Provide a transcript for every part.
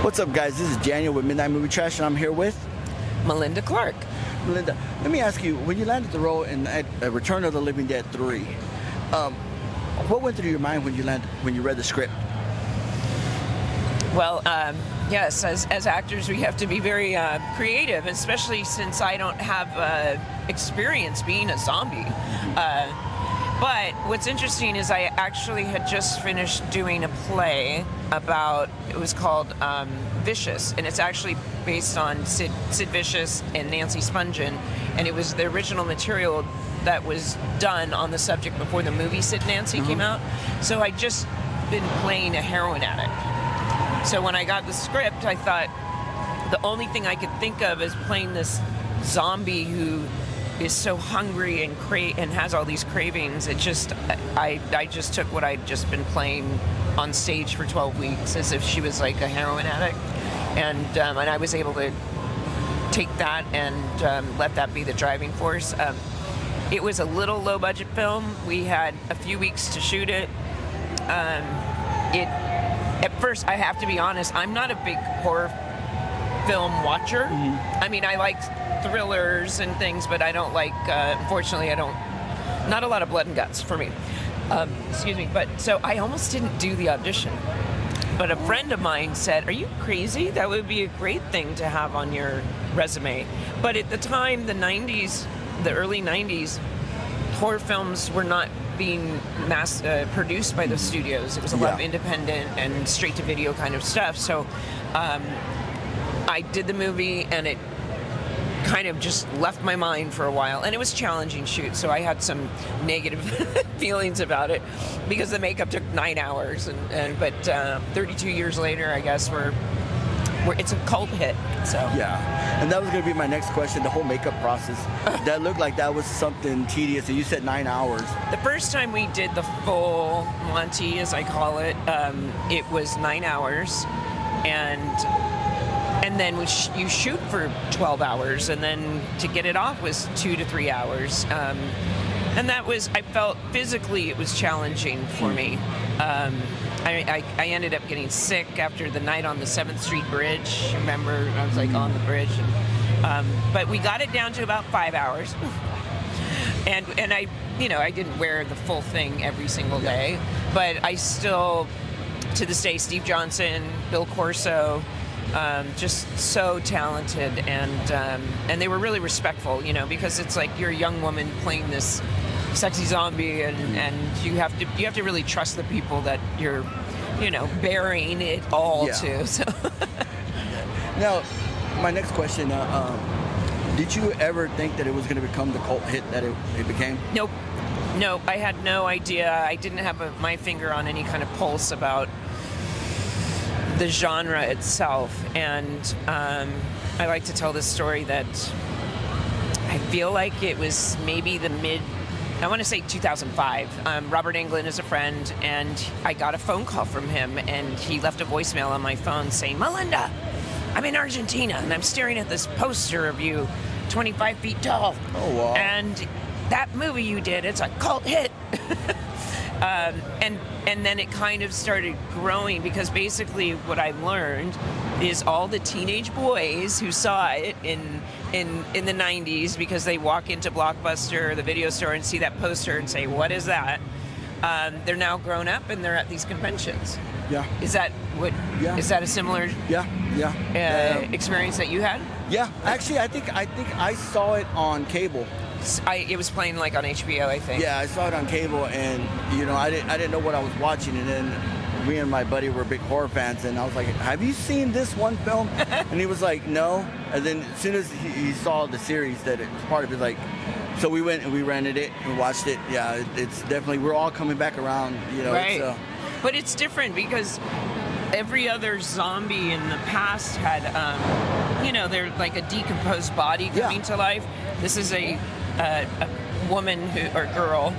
What's up, guys? This is Daniel with Midnight Movie Trash, and I'm here with Melinda Clarke. Melinda. Let me ask you, when you landed the role in Return of the Living Dead 3, what went through your mind when you read the script? Well, yes, as actors, we have to be very creative, especially since I don't have experience being a zombie. But what's interesting is I actually had just finished doing a play about, it was called Vicious, and it's actually based on Sid Vicious and Nancy Spungen, and it was the original material that was done on the subject before the movie Sid and Nancy came out. So I'd just been playing a heroin addict. So when I got the script, I thought the only thing I could think of is playing this zombie who is so hungry and has all these cravings. It just, I just took what I'd just been playing on stage for 12 weeks as if she was like a heroin addict, and I was able to take that and let that be the driving force. It was a little low budget film. We had a few weeks to shoot it. At first, I have to be honest, I'm not a big horror film watcher. I mean, I like thrillers and things, but I don't like, unfortunately, not a lot of blood and guts for me. Excuse me. But so I almost didn't do the audition. But a friend of mine said, "Are you crazy? That would be a great thing to have on your resume." But at the time, the 90s, the early 90s, horror films were not being mass produced by the studios. It was a lot of independent and straight-to-video kind of stuff. So I did the movie, and it kind of just left my mind for a while, and it was a challenging shoot, so I had some negative feelings about it because the makeup took 9 hours, but 32 years later, I guess it's a cult hit. So yeah, and that was going to be my next question. The whole makeup process, that looked like that was something tedious, and you said 9 hours. The first time we did the full Monty, as I call it, it was 9 hours, and then you shoot for 12 hours, and then to get it off was 2 to 3 hours. And that was, I felt physically it was challenging for me. I ended up getting sick after the night on the 7th Street Bridge. Remember, I was like on the bridge. But we got it down to about 5 hours. And I didn't wear the full thing every single day, but I still, to this day, Steve Johnson, Bill Corso, just so talented, and they were really respectful, because it's like you're a young woman playing this sexy zombie, and you have to really trust the people that you're, bearing it all to. So. Now, my next question: did you ever think that it was going to become the cult hit that it became? Nope. No, I had no idea. I didn't have my finger on any kind of pulse about the genre itself, and I like to tell this story that I feel like it was maybe I want to say 2005. Robert Englund is a friend, and I got a phone call from him, and he left a voicemail on my phone saying, "Melinda, I'm in Argentina, and I'm staring at this poster of you, 25 feet tall. Oh, wow. And that movie you did, it's a cult hit." And then it kind of started growing, because basically what I've learned is all the teenage boys who saw it in the 90s, because they walk into Blockbuster or the video store and see that poster and say, "What is that?" They're now grown up and they're at these conventions. Yeah. Is that a similar experience that you had? Yeah. Actually, I think I saw it on cable. It was playing like on HBO, I think. Yeah, I saw it on cable, and I didn't know what I was watching, and then me and my buddy were big horror fans, and I was like, "Have you seen this one film?" And he was like, "No." And then as soon as he saw the series that it was part of it, like, so we went and we rented it and watched it. Yeah, it's definitely, we're all coming back around, Right. But it's different because every other zombie in the past had, they're like a decomposed body coming to life. This is a woman or girl,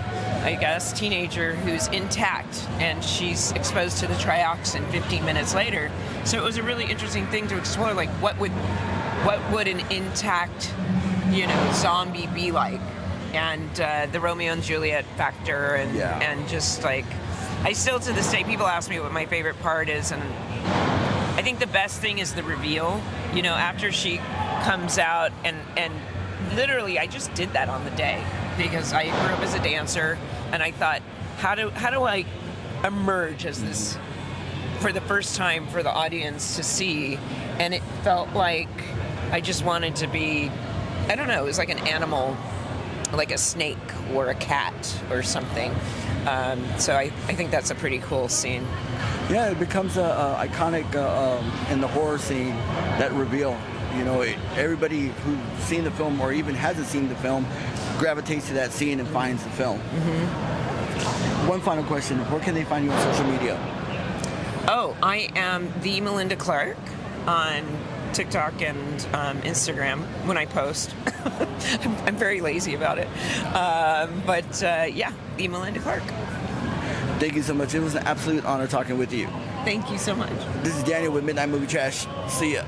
I guess, teenager, who's intact, and she's exposed to the trioxin 15 minutes later. So it was a really interesting thing to explore, like what would an intact, zombie be like, and the Romeo and Juliet factor, and just like, I still to this day, people ask me what my favorite part is, and I think the best thing is the reveal. You know, after she comes out, and literally, I just did that on the day because I grew up as a dancer, and I thought, how do I emerge as this for the first time for the audience to see? And it felt like I just wanted to be, I don't know, it was like an animal, like a snake or a cat or something. So I think that's a pretty cool scene. Yeah, it becomes iconic in the horror scene, that reveal. You know, everybody who's seen the film or even hasn't seen the film gravitates to that scene and finds the film. Mm-hmm. One final question, where can they find you on social media? Oh, I am the Melinda Clarke on TikTok and Instagram when I post. I'm very lazy about it. But yeah, the Melinda Clarke. Thank you so much. It was an absolute honor talking with you. Thank you so much. This is Daniel with Midnight Movie Trash. See ya.